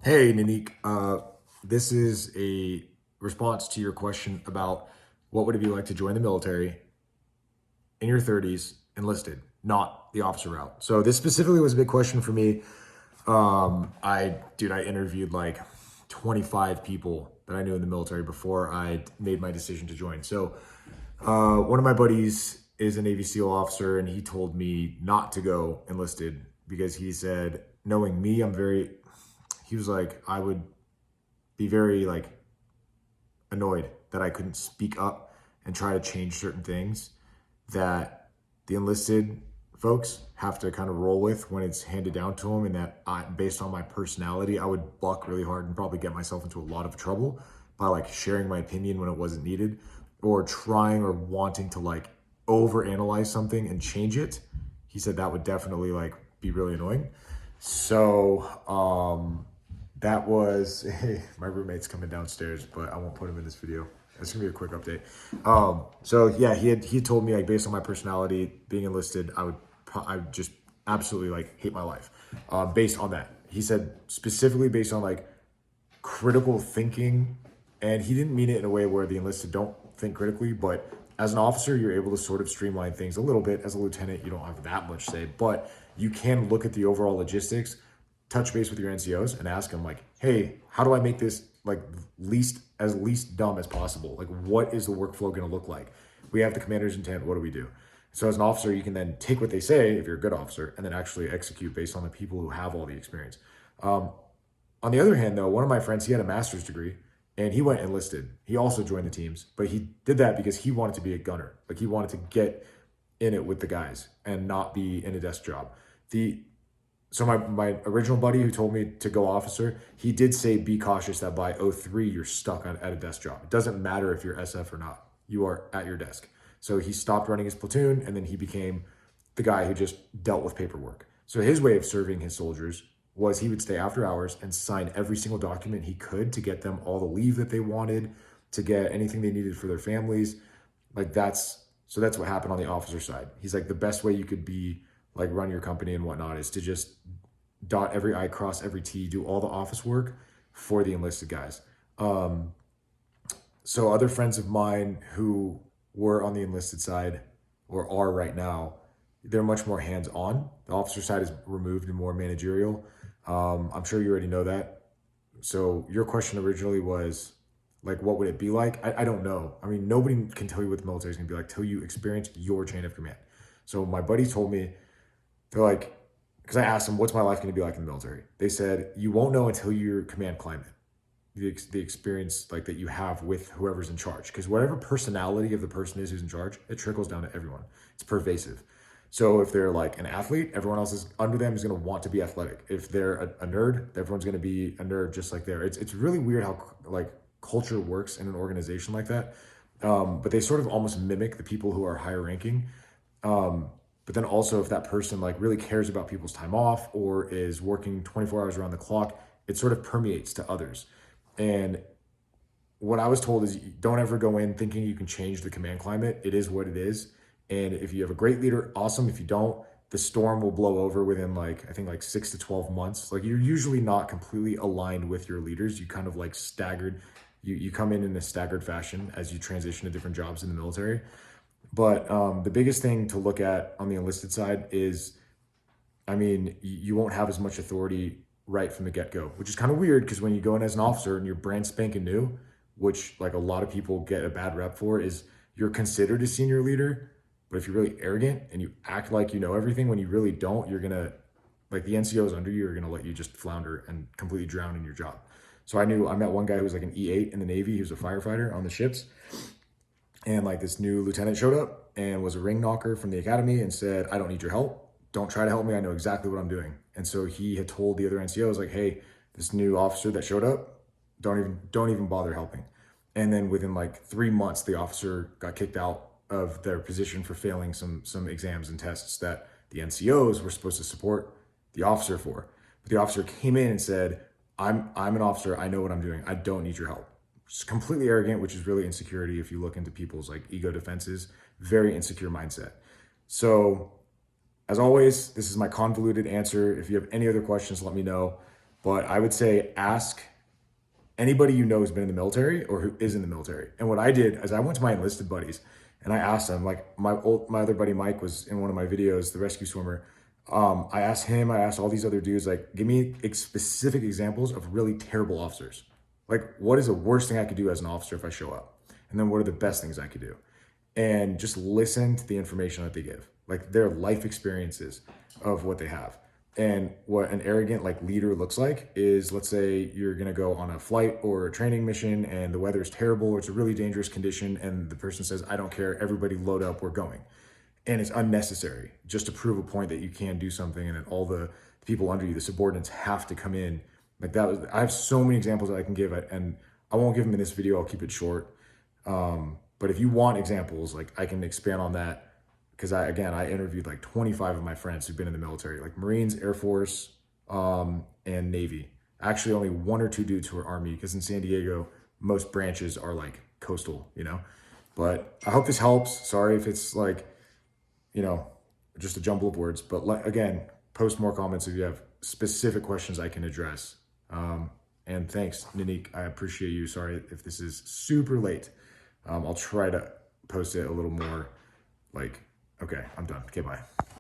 Hey, Nanik. This is a response to your question about what would it be like to join the military in your 30s enlisted, not the officer route. So this specifically was a big question for me. I interviewed like 25 people that I knew in the military before I made my decision to join. So one of my buddies is a Navy SEAL officer, and he told me not to go enlisted because he said, knowing me, he was like, I would be very like annoyed that I couldn't speak up and try to change certain things that the enlisted folks have to kind of roll with when it's handed down to them, and that based on my personality, I would buck really hard and probably get myself into a lot of trouble by like sharing my opinion when it wasn't needed, or trying or wanting to like overanalyze something and change it. He said that would definitely like be really annoying. So that was hey, my roommate's coming downstairs, but I won't put him in this video. It's gonna be a quick update. So yeah, he told me like based on my personality, being enlisted, I would just absolutely like hate my life. Based on that, he said specifically based on like critical thinking, and he didn't mean it in a way where the enlisted don't think critically, but as an officer, you're able to sort of streamline things a little bit. As a lieutenant, you don't have that much say, but you can look at the overall logistics, touch base with your NCOs and ask them like, hey, how do I make this like least dumb as possible? Like, what is the workflow going to look like? We have the commander's intent. What do we do? So as an officer, you can then take what they say if you're a good officer and then actually execute based on the people who have all the experience. Um, on the other hand, though, one of my friends, he had a master's degree and he went enlisted. He also joined the teams, but he did that because he wanted to be a gunner. Like he wanted to get in it with the guys and not be in a desk job. The so my original buddy who told me to go officer, he did say be cautious that by '03 you're stuck at a desk job. It doesn't matter if you're SF or not. You are at your desk. So he stopped running his platoon and then he became the guy who just dealt with paperwork. So his way of serving his soldiers was he would stay after hours and sign every single document he could to get them all the leave that they wanted, to get anything they needed for their families. Like that's what happened on the officer side. He's like the best way you could be like run your company and whatnot is to just dot every I, cross every T, do all the office work for the enlisted guys. Um, so other friends of mine who were on the enlisted side or are right now, they're much more hands-on. The officer side is removed and more managerial. I'm sure you already know that. So your question originally was like, what would it be like? I don't know. I mean, nobody can tell you what the military is going to be like till you experience your chain of command. So my buddy told me, they're like, because I asked them, what's my life going to be like in the military? They said, you won't know until you command climate, the experience like that you have with whoever's in charge. Because whatever personality of the person is who's in charge, it trickles down to everyone. It's pervasive. So if they're like an athlete, everyone else is under them is going to want to be athletic. If they're a nerd, everyone's going to be a nerd just like they're. It's really weird how like culture works in an organization like that. But they sort of almost mimic the people who are higher ranking. But then also if that person like really cares about people's time off or is working 24 hours around the clock, it sort of permeates to others. And what I was told is don't ever go in thinking you can change the command climate. It is what it is. And if you have a great leader, awesome. If you don't, the storm will blow over within like, I think like 6 to 12 months. Like you're usually not completely aligned with your leaders. You kind of like staggered, you come in a staggered fashion as you transition to different jobs in the military. But the biggest thing to look at on the enlisted side is, I mean, you won't have as much authority right from the get-go, which is kind of weird because when you go in as an officer and you're brand spanking new, which like a lot of people get a bad rep for, is you're considered a senior leader. But if you're really arrogant and you act like you know everything when you really don't, you're gonna like the NCOs under you are gonna let you just flounder and completely drown in your job. So I met one guy who was like an E8 in the Navy. He was a firefighter on the ships. And like this new lieutenant showed up and was a ring knocker from the academy and said, I don't need your help. Don't try to help me. I know exactly what I'm doing. And so he had told the other NCOs like, hey, this new officer that showed up, don't even bother helping. And then within like 3 months, the officer got kicked out of their position for failing some exams and tests that the NCOs were supposed to support the officer for. But the officer came in and said, I'm an officer. I know what I'm doing. I don't need your help. It's completely arrogant, which is really insecurity. If you look into people's like ego defenses, very insecure mindset. So as always, this is my convoluted answer. If you have any other questions, let me know. But I would say ask anybody you know who's been in the military or who is in the military. And what I did is I went to my enlisted buddies and I asked them, like my other buddy Mike was in one of my videos, the rescue swimmer. I asked him, I asked all these other dudes, like, give me specific examples of really terrible officers. Like, what is the worst thing I could do as an officer if I show up? And then what are the best things I could do? And just listen to the information that they give, like their life experiences of what they have. And what an arrogant like leader looks like is, let's say you're going to go on a flight or a training mission and the weather is terrible or it's a really dangerous condition. And the person says, I don't care, everybody load up, we're going. And it's unnecessary just to prove a point that you can do something. And then all the people under you, the subordinates, have to come in like that. I have so many examples that I can give, and I won't give them in this video. I'll keep it short. But if you want examples, like I can expand on that, because I interviewed like 25 of my friends who've been in the military, like Marines, Air Force, and Navy. Actually, only 1 or 2 dudes who are Army, because in San Diego, most branches are like coastal, you know? But I hope this helps. Sorry if it's like, you know, just a jumble of words. But again, post more comments if you have specific questions I can address. And thanks, Ninik. I appreciate you. Sorry if this is super late. I'll try to post it a little more like, okay, I'm done. Okay, bye.